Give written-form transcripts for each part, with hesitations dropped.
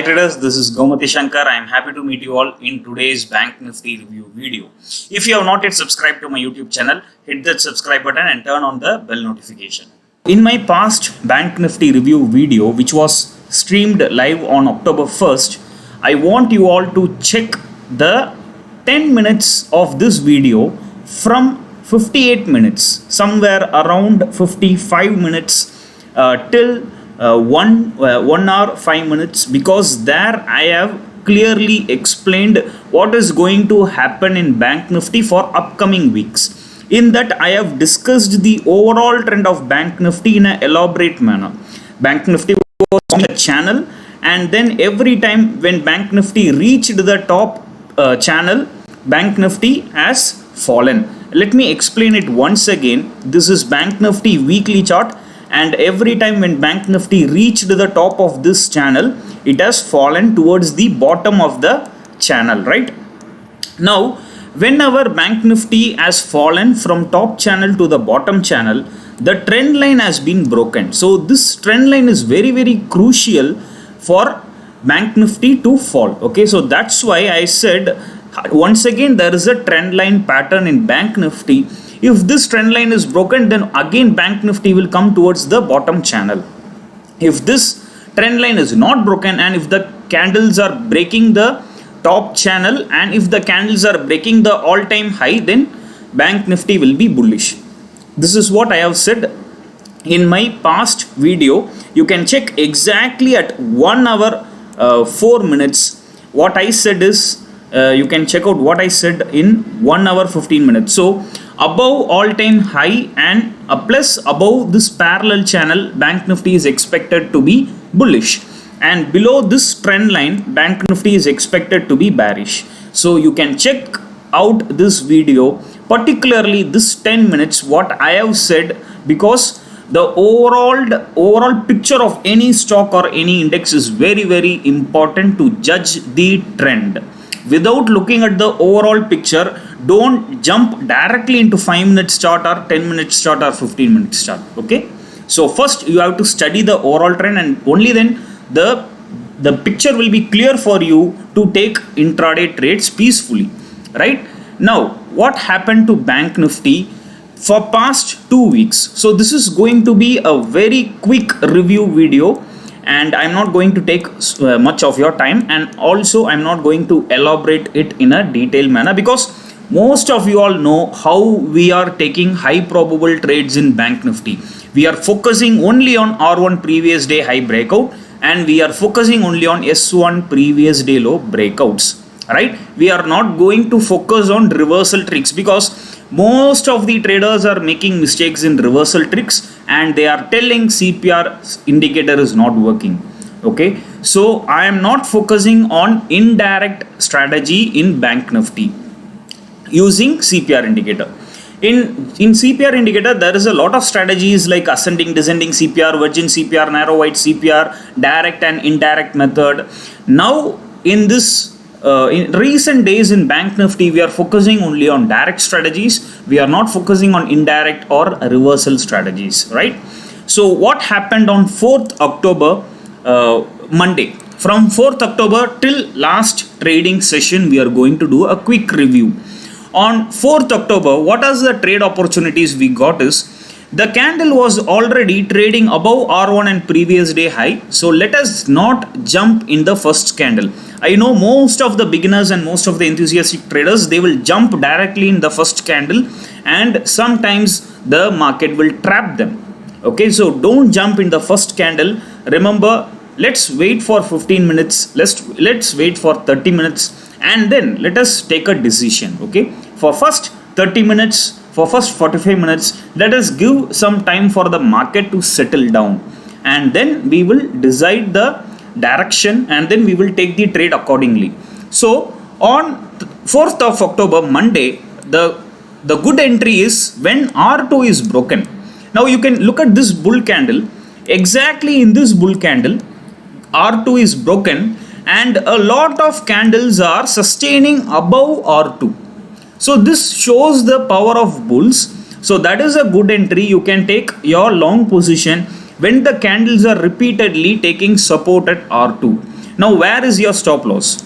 traders, this is Gomati Shankar. I am happy to meet you all in today's Bank Nifty review video. If you have not yet subscribed to my YouTube channel, hit that subscribe button and turn on the bell notification. In my past Bank Nifty review video, which was streamed live on October 1st, I want you all to check the 10 minutes of this video from 58 minutes, somewhere around 55 minutes till 1 hour 5 minutes, because there I have clearly explained what is going to happen in Bank Nifty for upcoming weeks. In that I have discussed the overall trend of Bank Nifty in an elaborate manner. Bank Nifty was on a channel, and then every time when Bank Nifty reached the top channel, Bank Nifty has fallen. Let me explain it once again. This is Bank Nifty weekly chart, and every time when Bank Nifty reached the top of this channel, it has fallen towards the bottom of the channel, right? Now, whenever Bank Nifty has fallen from top channel to the bottom channel, the trend line has been broken. So this trend line is very, very crucial for Bank Nifty to fall. Okay, so that's why I said once again there is a trend line pattern in Bank Nifty. If this trend line is broken, then again Bank Nifty will come towards the bottom channel. If this trend line is not broken, and if the candles are breaking the top channel, and if the candles are breaking the all-time high, then Bank Nifty will be bullish. This is what I have said in my past video. You can check exactly at 1 hour 4 minutes. What I said is, you can check out what I said in 1 hour 15 minutes. So above all-time high and plus above this parallel channel, Bank Nifty is expected to be bullish, and below this trend line, Bank Nifty is expected to be bearish. So you can check out this video, particularly this 10 minutes, what I have said, because the overall picture of any stock or any index is very, very important to judge the trend. Without looking at the overall picture, don't jump directly into 5 minutes chart or 10 minutes chart or 15 minutes chart. Okay, so first you have to study the overall trend, and only then the picture will be clear for you to take intraday trades peacefully. Right now, what happened to Bank Nifty for past 2 weeks? So this is going to be a very quick review video, and I'm not going to take much of your time, and also I'm not going to elaborate it in a detailed manner, because most of you all know how we are taking high probable trades in Bank Nifty. We are focusing only on R1 previous day high breakout, and we are focusing only on S1 previous day low breakouts, right? We are not going to focus on reversal tricks, because most of the traders are making mistakes in reversal tricks, and they are telling CPR indicator is not working. Okay, so I am not focusing on indirect strategy in Bank Nifty using CPR indicator. In CPR indicator, there is a lot of strategies like ascending, descending CPR, virgin CPR, narrow white CPR, direct and indirect method. Now in this in recent days in Bank Nifty, we are focusing only on direct strategies. We are not focusing on indirect or reversal strategies, right? So what happened on 4th October, Monday? From 4th October till last trading session, we are going to do a quick review. On 4th October, what are the trade opportunities we got is, the candle was already trading above R1 and previous day high. So let us not jump in the first candle. I know most of the beginners and most of the enthusiastic traders, they will jump directly in the first candle, and sometimes the market will trap them. Okay, so don't jump in the first candle. Remember, let's wait for 15 minutes. Let's wait for 30 minutes, and then let us take a decision. Okay, for first 30 minutes, for first 45 minutes, let us give some time for the market to settle down, and then we will decide the direction, and then we will take the trade accordingly. So on 4th of October, Monday, the good entry is when R2 is broken. Now you can look at this bull candle. Exactly in this bull candle, R2 is broken, and a lot of candles are sustaining above R2. So this shows the power of bulls. So that is a good entry. You can take your long position when the candles are repeatedly taking support at R2. Now where is your stop loss?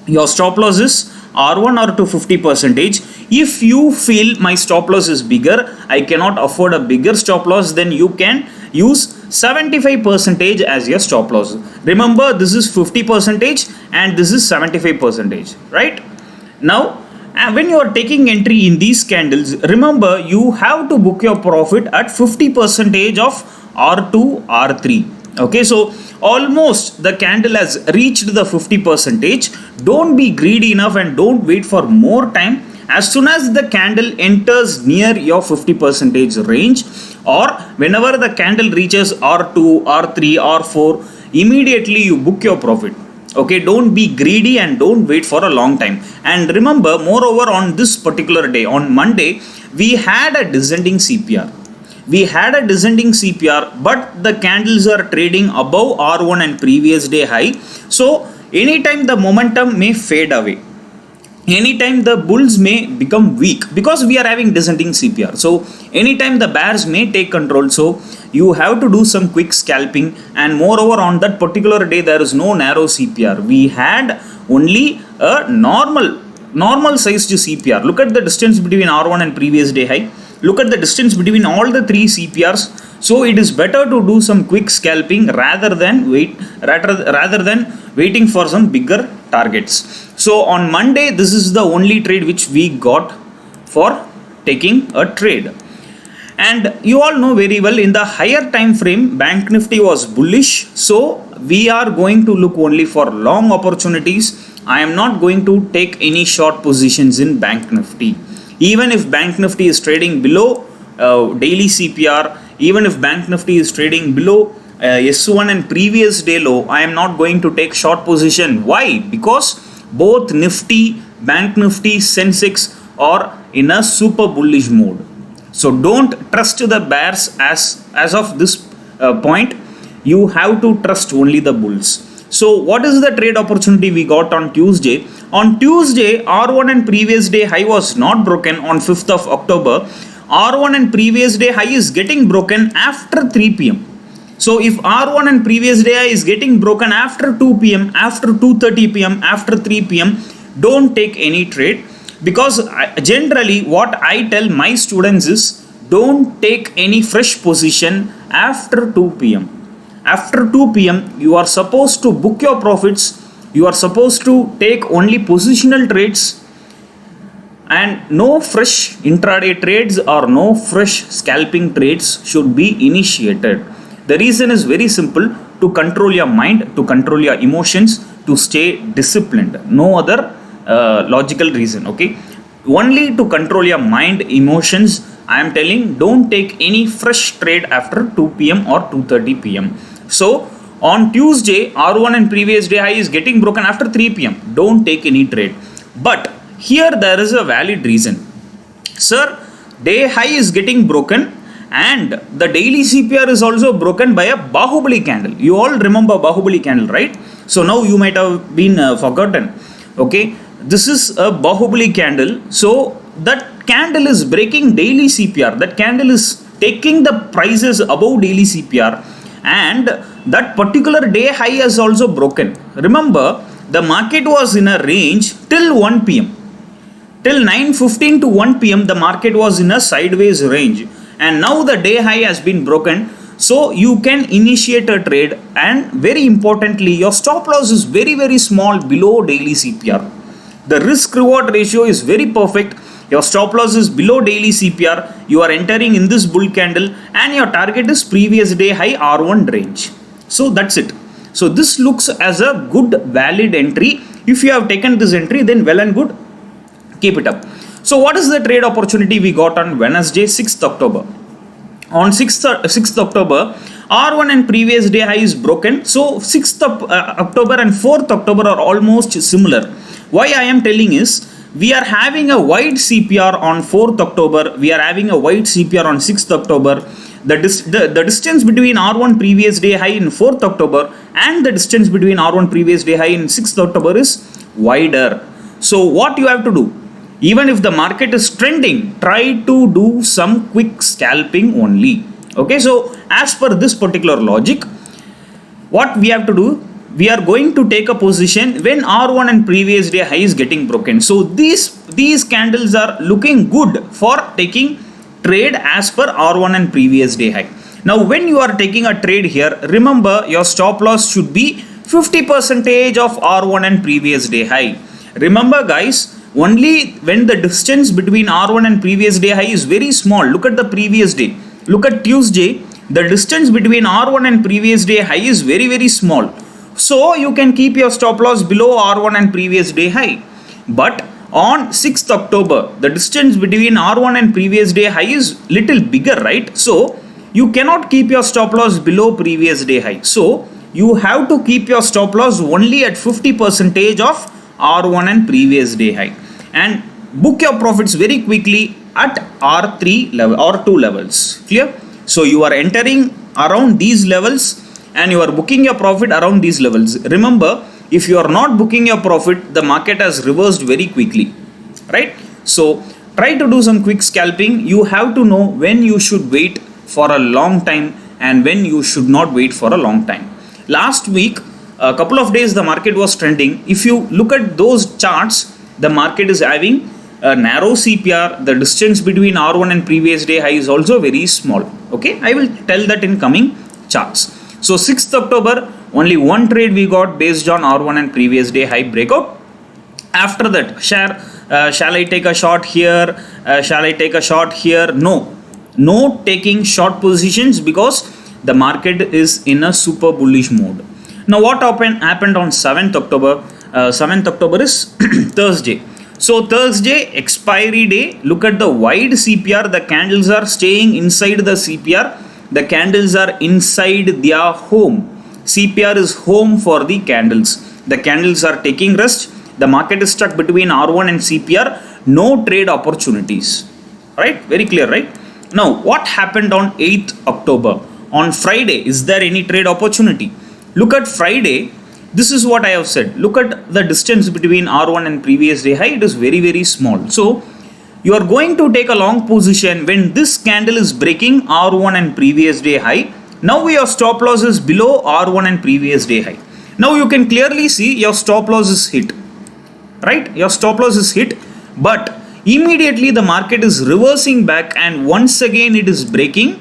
Your stop loss is R1 or to 50 percentage. If you feel my stop loss is bigger, I cannot afford a bigger stop loss, then you can use 75 percentage as your stop loss. Remember, this is 50 percentage and this is 75 percentage, right? Now when you are taking entry in these candles, remember you have to book your profit at 50 percentage of R2 R3. Okay, so almost the candle has reached the 50 percentage. Don't be greedy enough and don't wait for more time. As soon as the candle enters near your 50 percentage range, or whenever the candle reaches R2 R3 R4, immediately you book your profit. Okay, don't be greedy and don't wait for a long time. And remember, moreover, on this particular day, on Monday, we had a descending CPR. But the candles are trading above R1 and previous day high. So anytime the momentum may fade away, anytime the bulls may become weak, because we are having descending CPR. So anytime the bears may take control. So you have to do some quick scalping. And moreover, on that particular day, there is no narrow CPR. We had only a normal sized CPR. Look at the distance between R1 and previous day high. Look at the distance between all the three CPRs. So it is better to do some quick scalping rather than waiting for some bigger targets. So on Monday, this is the only trade which we got for taking a trade. And you all know very well, in the higher time frame, Bank Nifty was bullish. So we are going to look only for long opportunities. I am not going to take any short positions in Bank Nifty. Even if Bank Nifty is trading below daily CPR, even if Bank Nifty is trading below S1 and previous day low, I am not going to take short position. Why? Because both Nifty, Bank Nifty, Sensex are in a super bullish mode. So don't trust the bears as of this point. You have to trust only the bulls. So what is the trade opportunity we got on Tuesday? On Tuesday, R1 and previous day high was not broken on 5th of October. R1 and previous day high is getting broken after 3 p.m. So if R1 and previous day high is getting broken after 2 p.m., after 2:30 p.m., after 3 p.m., don't take any trade. Because generally what I tell my students is, don't take any fresh position after 2 p.m. After 2 p.m., you are supposed to book your profits. You are supposed to take only positional trades and no fresh intraday trades or no fresh scalping trades should be initiated. The reason is very simple: to control your mind, to control your emotions, to stay disciplined. No other logical reason. Okay, only to control your mind, emotions. I am telling, don't take any fresh trade after 2 p.m. or 2:30 p.m. So on Tuesday, R1 and previous day high is getting broken after 3 p.m. Don't take any trade. But here there is a valid reason. Sir, day high is getting broken and the daily CPR is also broken by a Bahubali candle. You all remember Bahubali candle, right? So now you might have been forgotten. Okay, this is a Bahubali candle. So that candle is breaking daily CPR. That candle is taking the prices above daily CPR. And that particular day high has also broken. Remember, the market was in a range till 1 p.m. Till 9:15 to 1 p.m. the market was in a sideways range. And now the day high has been broken. So you can initiate a trade. And very importantly, your stop loss is very, very small below daily CPR. The risk reward ratio is very perfect. Your stop loss is below daily CPR. You are entering in this bull candle and your target is previous day high R1 range. So that's it. So this looks as a good valid entry. If you have taken this entry, then well and good. Keep it up. So what is the trade opportunity we got on Wednesday, 6th October? On 6th October, R1 and previous day high is broken. So 6th October and 4th October are almost similar. Why I am telling is, we are having a wide CPR on 4th October. We are having a wide CPR on 6th October. The distance between R1 previous day high in 4th October and the distance between R1 previous day high in 6th October is wider. So what you have to do? Even if the market is trending, try to do some quick scalping only. Okay, so as per this particular logic, what we have to do? we are going to take a position when R1 and previous day high is getting broken. So these candles are looking good for taking trade as per R1 and previous day high. Now when you are taking a trade here, remember your stop loss should be 50% of R1 and previous day high. Remember guys, only when the distance between R1 and previous day high is very small. Look at the previous day. Look at Tuesday. The distance between R1 and previous day high is very small. So you can keep your stop loss below R1 and previous day high. But on 6th October, the distance between R1 and previous day high is little bigger, right? So you cannot keep your stop loss below previous day high. So you have to keep your stop loss only at 50% of R1 and previous day high. And book your profits very quickly at R3 level, R2 levels. Clear? So you are entering around these levels and you are booking your profit around these levels. Remember, if you are not booking your profit, the market has reversed very quickly, right? So try to do some quick scalping. You have to know when you should wait for a long time and when you should not wait for a long time. Last week, a couple of days, the market was trending. If you look at those charts, the market is having a narrow CPR. The distance between R1 and previous day high is also very small. Okay, I will tell that in coming charts. So 6th October, only one trade we got based on R1 and previous day high breakout. After that, shall I take a short here? Shall I take a short here? No taking short positions because the market is in a super bullish mode. Now what happened on 7th October? 7th October is Thursday. So Thursday, expiry day, look at the wide CPR. The candles are staying inside the CPR. The candles are inside their home. CPR is home for the candles. The candles are taking rest. The market is stuck between R1 and CPR. No trade opportunities. Right? Very clear, right? Now, what happened on 8th October? On Friday, is there any trade opportunity? Look at Friday. This is what I have said. Look at the distance between R1 and previous day high. It is very small. So, you are going to take a long position when this candle is breaking R1 and previous day high. Now your stop loss is below R1 and previous day high. Now you can clearly see your stop loss is hit. Right? Your stop loss is hit. But immediately the market is reversing back and once again it is breaking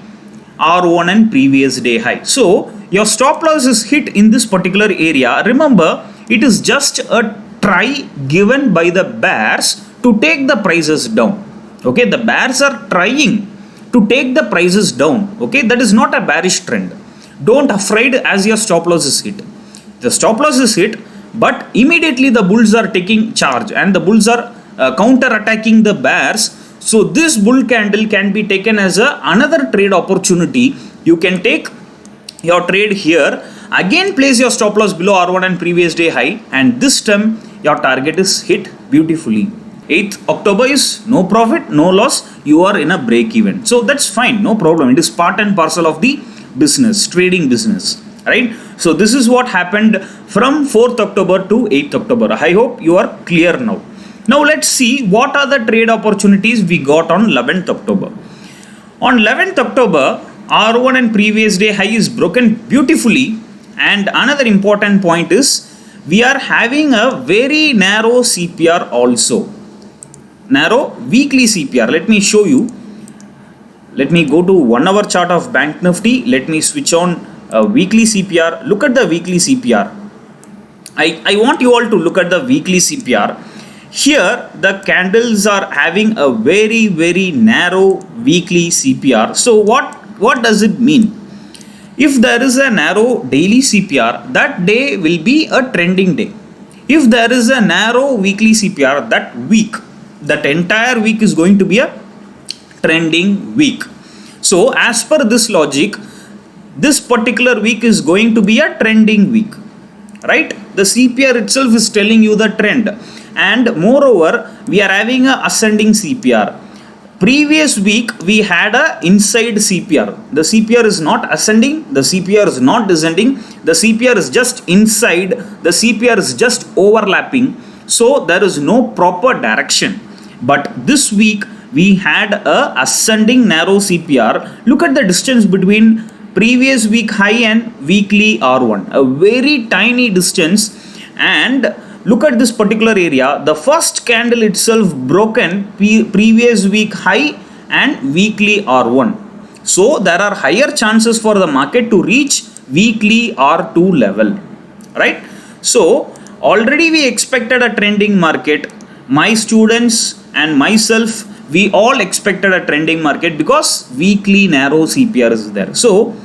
R1 and previous day high. So your stop loss is hit in this particular area. Remember, it is just a try given by the bears to take the prices down. Okay, the bears are trying to take the prices down. Okay, that is not a bearish trend. Don't afraid as your stop loss is hit. The stop loss is hit, but immediately the bulls are taking charge and the bulls are counter attacking the bears. So this bull candle can be taken as another trade opportunity. You can take your trade here, again place your stop loss below R1 and previous day high, and this time your target is hit beautifully. 8th October is no profit, no loss, you are in a break even. So that's fine, no problem. It is part and parcel of the business, trading business, right? So this is what happened from 4th October to 8th October. I hope you are clear now. Now let's see what are the trade opportunities we got on 11th October. On 11th October, R1 and previous day high is broken beautifully, and another important point is we are having a very narrow CPR also. Narrow weekly CPR. Let me show you. Let me go to 1 hour chart of Bank Nifty. Let me switch on weekly CPR. Look at the weekly CPR. I want you all to look at the weekly CPR. Here the candles are having a very narrow weekly CPR. So what does it mean? If there is a narrow daily CPR, that day will be a trending day. If there is a narrow weekly CPR, that entire week is going to be a trending week. So as per this logic, this particular week is going to be a trending week, right? The CPR itself is telling you the trend, and moreover we are having a ascending CPR. Previous week we had a inside CPR. The CPR is not ascending, the CPR is not descending, the CPR is just inside, the CPR is just overlapping. So there is no proper direction. But this week we had a ascending narrow CPR. Look at the distance between previous week high and weekly R1, a very tiny distance. And look at this particular area, the first candle itself broken previous week high and weekly R1. So there are higher chances for the market to reach weekly R2 level, right? So already we expected a trending market. My students and myself, we all expected a trending market because weekly narrow CPR is there. So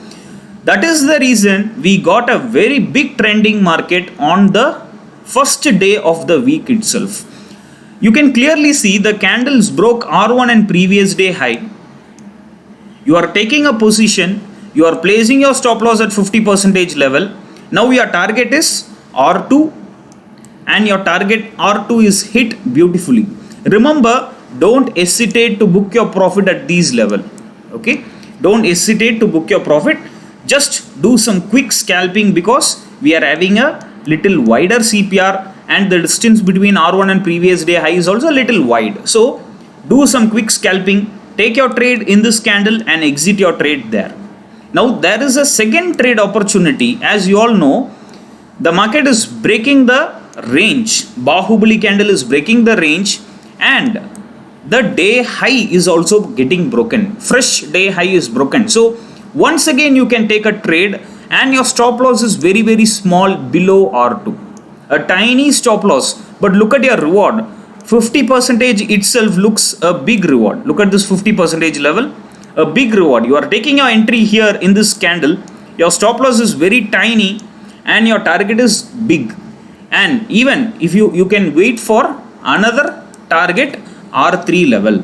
that is the reason we got a very big trending market on the first day of the week itself. You can clearly see the candles broke R1 and previous day high. You are taking a position, you are placing your stop loss at 50% level. Now your target is R2 and your target R2 is hit beautifully. Remember, don't hesitate to book your profit at these level. Okay, don't hesitate to book your profit. Just do some quick scalping because we are having a little wider CPR and the distance between R1 and previous day high is also a little wide. So do some quick scalping, take your trade in this candle and exit your trade there. Now there is a second trade opportunity. As you all know, the market is breaking the range. Bahubali candle is breaking the range and the day high is also getting broken. Fresh day high is broken. So once again you can take a trade and your stop loss is very very small below R2. A tiny stop loss, but look at your reward. 50% itself looks a big reward. Look at this 50% level, a big reward. You are taking your entry here in this candle. Your stop loss is very tiny and your target is big. And even if you can wait for another target R3 level.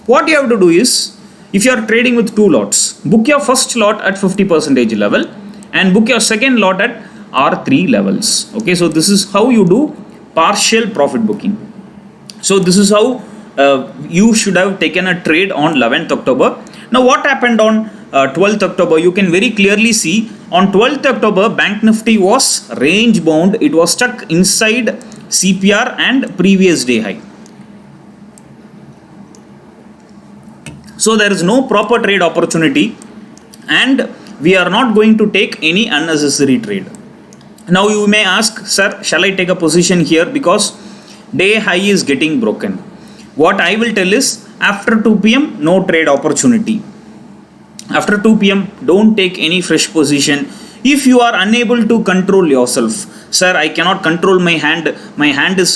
What you have to do is, if you are trading with two lots, book your first lot at 50% level and book your second lot at R3 levels. Okay, so this is how you do partial profit booking. So this is how you should have taken a trade on 11th October. Now what happened on 12th October? You can very clearly see on 12th October Bank Nifty was range bound. It was stuck inside CPR and previous day high. So there is no proper trade opportunity and we are not going to take any unnecessary trade. Now you may ask, sir, shall I take a position here because day high is getting broken? What I will tell is, after 2 p.m. no trade opportunity. After 2 p.m. don't take any fresh position. If you are unable to control yourself, sir, I cannot control my hand is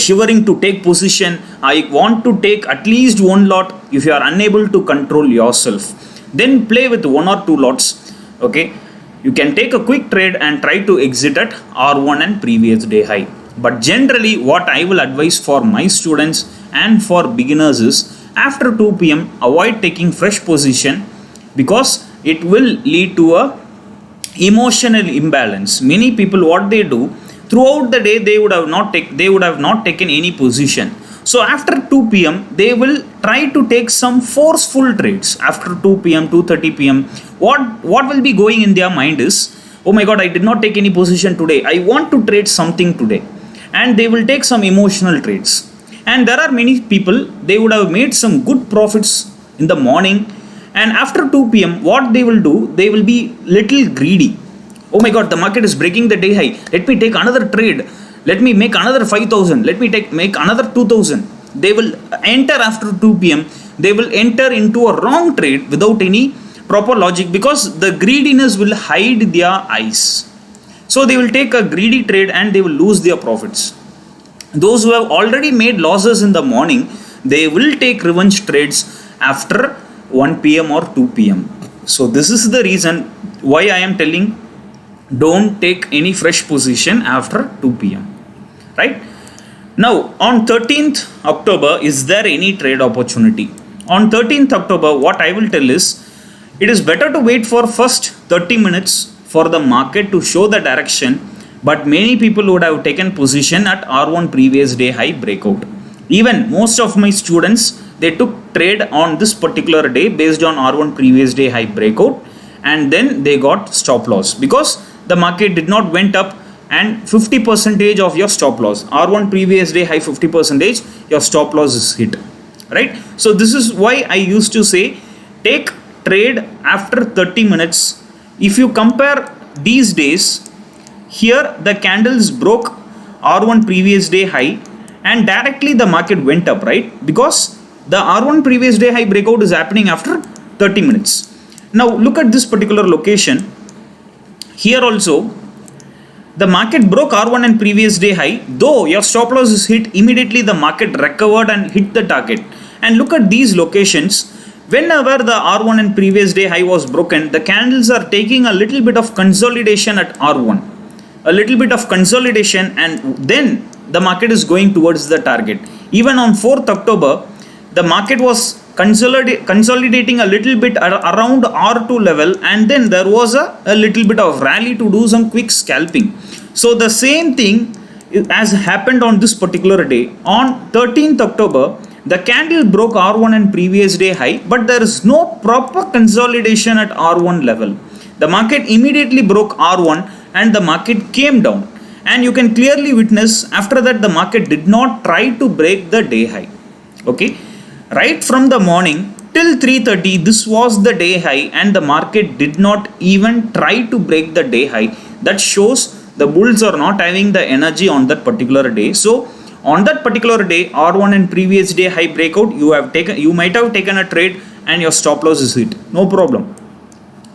shivering to take position, I want to take at least one lot. If you are unable to control yourself, then play with one or two lots. Okay, you can take a quick trade and try to exit at R1 and previous day high. But generally what I will advise for my students and for beginners is, after 2 p.m. avoid taking fresh position because it will lead to a emotional imbalance. Many people, what they do throughout the day, they would have not taken any position. So after 2 p.m. they will try to take some forceful trades. After 2 p.m. 2:30 p.m. what will be going in their mind is, oh my god, I did not take any position today, I want to trade something today, and they will take some emotional trades. And there are many people, they would have made some good profits in the morning, and after 2 p.m. what they will do, they will be little greedy. Oh my god, the market is breaking the day high, let me take another trade, let me make another 5,000, let me make another 2,000. They will enter after 2 p.m. They will enter into a wrong trade without any proper logic because the greediness will hide their eyes. So they will take a greedy trade and they will lose their profits. Those who have already made losses in the morning, they will take revenge trades after 1 p.m. or 2 p.m. So this is the reason why I am telling, don't take any fresh position after 2 p.m. Right? Now on 13th October, is there any trade opportunity? On 13th October, what I will tell is, it is better to wait for first 30 minutes for the market to show the direction, but many people would have taken position at R1 previous day high breakout. Even most of my students, they took trade on this particular day based on R1 previous day high breakout, and then they got stop loss because the market did not went up and 50% of your stop loss, R1 previous day high 50%, your stop loss is hit, right? So this is why I used to say, take trade after 30 minutes. If you compare these days, here the candles broke R1 previous day high and directly the market went up, right? Because the R1 previous day high breakout is happening after 30 minutes. Now look at this particular location. Here also the market broke R1 and previous day high, though your stop loss is hit, immediately the market recovered and hit the target. And look at these locations. Whenever the R1 and previous day high was broken, the candles are taking a little bit of consolidation at R1. A little bit of consolidation, and then the market is going towards the target. Even on 4th October, the market was consolidating a little bit around R2 level, and then there was a little bit of rally to do some quick scalping. So the same thing has happened on this particular day. On 13th October, the candle broke R1 and previous day high, but there is no proper consolidation at R1 level. The market immediately broke R1 and the market came down. And you can clearly witness after that the market did not try to break the day high. Okay. Right from the morning till 3:30, this was the day high and the market did not even try to break the day high. That shows the bulls are not having the energy on that particular day. So on that particular day, R1 and previous day high breakout, you might have taken a trade and your stop loss is hit. No problem.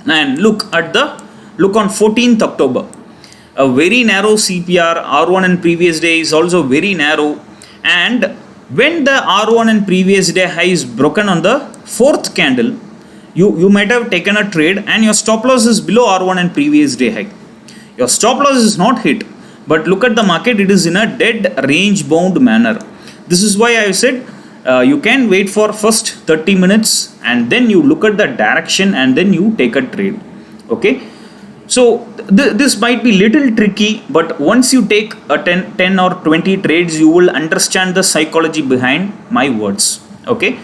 And look on 14th October. A very narrow CPR, R1 and previous day is also very narrow, and when the R1 and previous day high is broken on the 4th candle, you might have taken a trade and your stop loss is below R1 and previous day high. Your stop loss is not hit, but look at the market, it is in a dead range bound manner. This is why I said you can wait for first 30 minutes and then you look at the direction and then you take a trade. Okay. So this might be little tricky, but once you take a 10 or 20 trades, you will understand the psychology behind my words. Okay.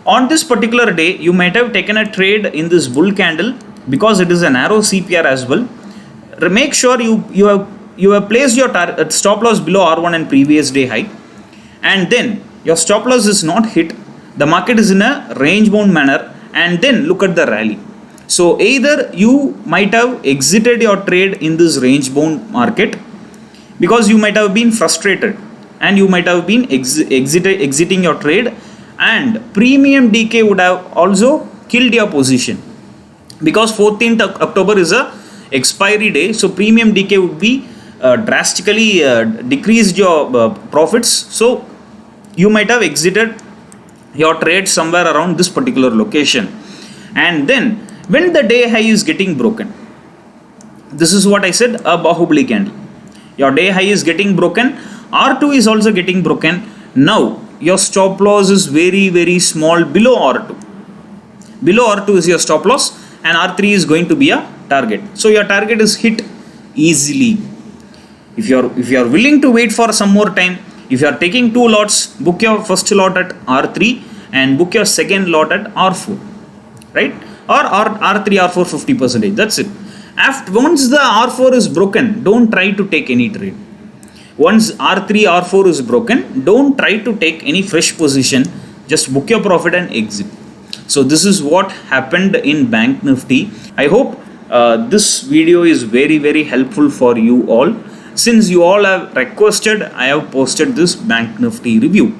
On this particular day, you might have taken a trade in this bull candle because it is a narrow CPR as well. Make sure you have placed your stop loss below R1 and previous day high, and then your stop loss is not hit. The market is in a range bound manner, and then look at the rally. So either you might have exited your trade in this range bound market because you might have been frustrated and you might have been exiting your trade, and premium decay would have also killed your position because 14th October is a expiry day. So premium decay would be drastically decreased your profits. So you might have exited your trade somewhere around this particular location, and then when the day high is getting broken, this is what I said, a Bahubali candle. Your day high is getting broken, R2 is also getting broken. Now your stop loss is very, very small below R2. Below R2 is your stop loss and R3 is going to be a target. So your target is hit easily. If you are willing to wait for some more time, if you are taking 2 lots, book your first lot at R3 and book your second lot at R4, right? Or R3, R4 50%. That's it. Once the R4 is broken, don't try to take any trade. Once R3, R4 is broken, don't try to take any fresh position. Just book your profit and exit. So this is what happened in Bank Nifty. I hope this video is very, very helpful for you all. Since you all have requested, I have posted this Bank Nifty review.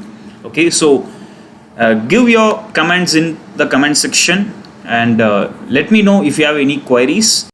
Okay, so give your comments in the comment section and let me know if you have any queries.